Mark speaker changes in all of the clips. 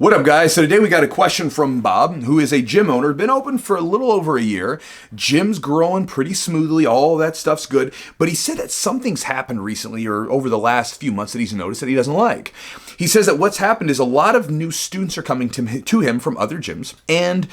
Speaker 1: What up, guys? So today we got a question from Bob, who is a gym owner, been open for a little over a year. Gym's growing pretty smoothly, all that stuff's good, but he said that something's happened recently or over the last few months that he's noticed that he doesn't like. He says that what's happened is a lot of new students are coming to him from other gyms, and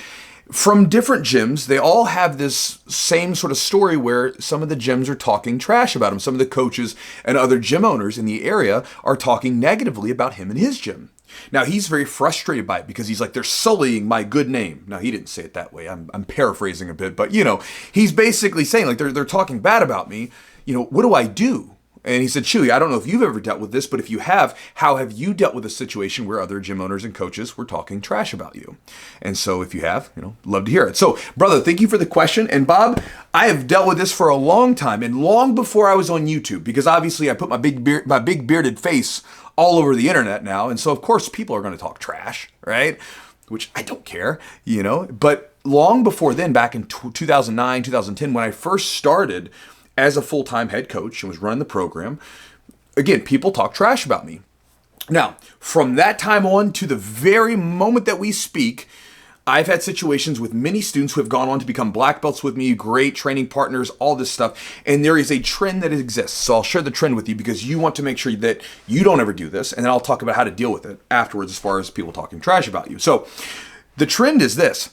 Speaker 1: from different gyms, they all have this same sort of story where some of the gyms are talking trash about him. Some of the coaches and other gym owners in the area are talking negatively about him and his gym. Now, he's very frustrated by it because he's like, they're sullying my good name. Now, he didn't say it that way. I'm paraphrasing a bit, but he's basically saying like, they're talking bad about me. What do I do? And he said, Chewy, I don't know if you've ever dealt with this, but if you have, how have you dealt with a situation where other gym owners and coaches were talking trash about you? And so if you have, love to hear it. So, brother, thank you for the question. And Bob, I have dealt with this for a long time and long before I was on YouTube, because obviously I put my big bearded face all over the internet now. And so, of course, people are going to talk trash, right? Which I don't care, But long before then, back in 2009, 2010, when I first started as a full-time head coach and was running the program, again, people talk trash about me. Now, from that time on to the very moment that we speak, I've had situations with many students who have gone on to become black belts with me, great training partners, all this stuff. And there is a trend that exists. So I'll share the trend with you because you want to make sure that you don't ever do this. And then I'll talk about how to deal with it afterwards as far as people talking trash about you. So the trend is this.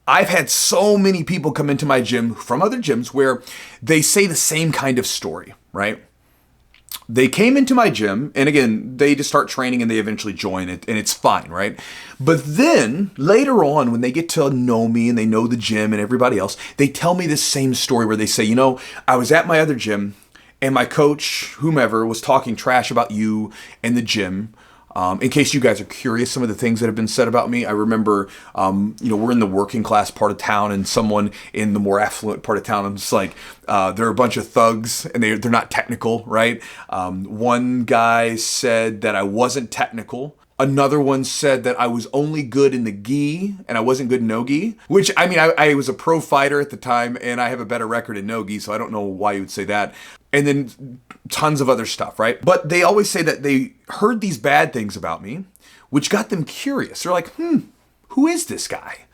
Speaker 1: I've had so many people come into my gym from other gyms where they say the same kind of story, right? They came into my gym, and again, they just start training and they eventually join it, and it's fine, right? But then later on, when they get to know me and they know the gym and everybody else, they tell me this same story where they say, I was at my other gym and my coach, whomever, was talking trash about you and the gym. In case you guys are curious, some of the things that have been said about me, I remember, we're in the working class part of town and someone in the more affluent part of town, I'm just like, they're a bunch of thugs and they're not technical, right? One guy said that I wasn't technical. Another one said that I was only good in the gi and I wasn't good in no gi, which I was a pro fighter at the time and I have a better record in no gi, so I don't know why you would say that. And then tons of other stuff, right? But they always say that they heard these bad things about me, which got them curious. They're like, who is this guy?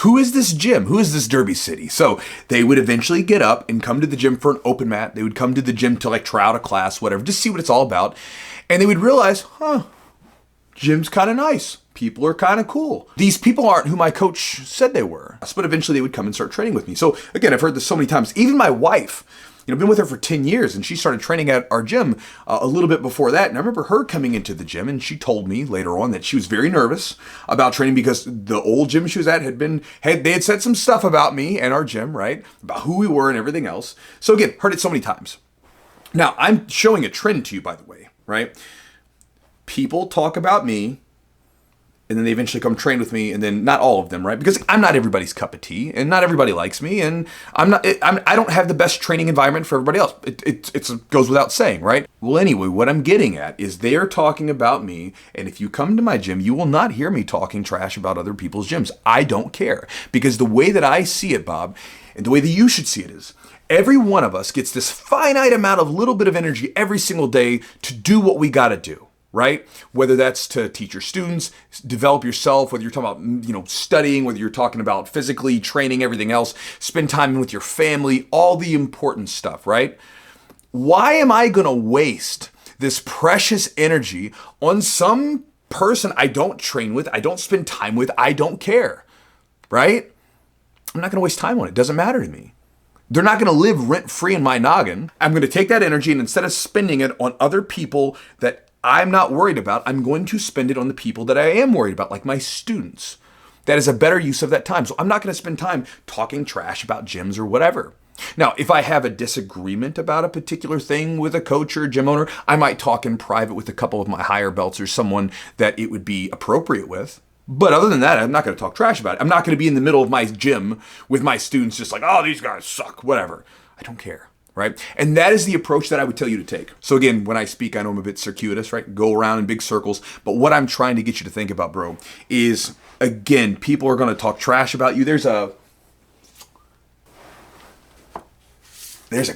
Speaker 1: Who is this gym? Who is this Derby City? So they would eventually get up and come to the gym for an open mat. They would come to the gym to like try out a class, whatever, just see what it's all about. And they would realize, gym's kind of nice. People are kind of cool. These people aren't who my coach said they were. But eventually they would come and start training with me. So again, I've heard this so many times. Even my wife, I've been with her for 10 years and she started training at our gym a little bit before that. And I remember her coming into the gym and she told me later on that she was very nervous about training because the old gym she was at they had said some stuff about me and our gym, right? About who we were and everything else. So again, heard it so many times. Now, I'm showing a trend to you, by the way, right? People talk about me and then they eventually come train with me, and then not all of them, right? Because I'm not everybody's cup of tea, and not everybody likes me, and I don't have the best training environment for everybody else. It goes without saying, right? Well, anyway, what I'm getting at is they are talking about me, and if you come to my gym, you will not hear me talking trash about other people's gyms. I don't care, because the way that I see it, Bob, and the way that you should see it is, every one of us gets this finite amount of little bit of energy every single day to do what we got to do. Right? Whether that's to teach your students, develop yourself, whether you're talking about, studying, whether you're talking about physically training, everything else, spend time with your family, all the important stuff, right? Why am I going to waste this precious energy on some person I don't train with, I don't spend time with, I don't care, right? I'm not going to waste time on it. It doesn't matter to me. They're not going to live rent-free in my noggin. I'm going to take that energy and instead of spending it on other people that I'm not worried about, I'm going to spend it on the people that I am worried about, like my students. That is a better use of that time. So I'm not going to spend time talking trash about gyms or whatever. Now, if I have a disagreement about a particular thing with a coach or a gym owner, I might talk in private with a couple of my higher belts or someone that it would be appropriate with. But other than that, I'm not going to talk trash about it. I'm not going to be in the middle of my gym with my students just like, oh, these guys suck, whatever. I don't care. Right? And that is the approach that I would tell you to take. So again, when I speak, I know I'm a bit circuitous, right? Go around in big circles. But what I'm trying to get you to think about, bro, is, again, people are going to talk trash about you. There's a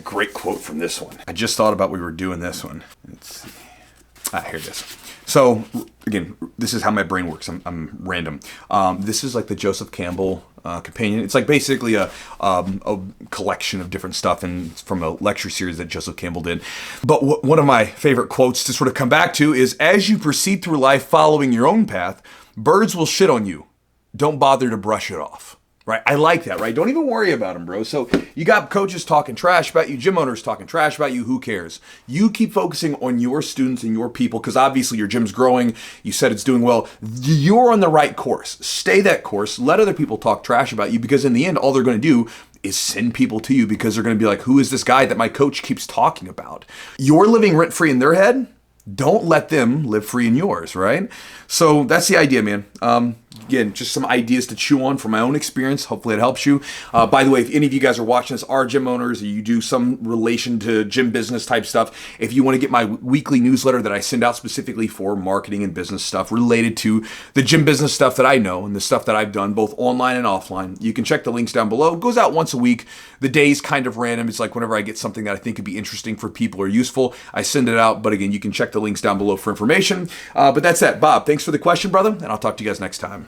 Speaker 1: great quote from this one. I just thought about we were doing this one. Let's see. Here it is. So again, this is how my brain works. I'm random. This is like the Joseph Campbell companion. It's like basically a collection of different stuff and from a lecture series that Joseph Campbell did. But one of my favorite quotes to sort of come back to is, as you proceed through life following your own path, birds will shit on you. Don't bother to brush it off. Right? I like that, right? Don't even worry about them, bro. So you got coaches talking trash about you, gym owners talking trash about you. Who cares? You keep focusing on your students and your people, because obviously your gym's growing. You said it's doing well. You're on the right course. Stay that course. Let other people talk trash about you, because in the end, all they're going to do is send people to you, because they're going to be like, who is this guy that my coach keeps talking about? You're living rent-free in their head. Don't let them live free in yours, right? So that's the idea, man. Again, just some ideas to chew on from my own experience. Hopefully it helps you. By the way, if any of you guys are watching this, are gym owners, or you do some relation to gym business type stuff, if you want to get my weekly newsletter that I send out specifically for marketing and business stuff related to the gym business stuff that I know and the stuff that I've done, both online and offline, you can check the links down below. It goes out once a week. The day's kind of random. It's like whenever I get something that I think could be interesting for people or useful, I send it out. But again, you can check the links down below for information. But that's that. Bob, thanks for the question, brother, and I'll talk to you guys next time.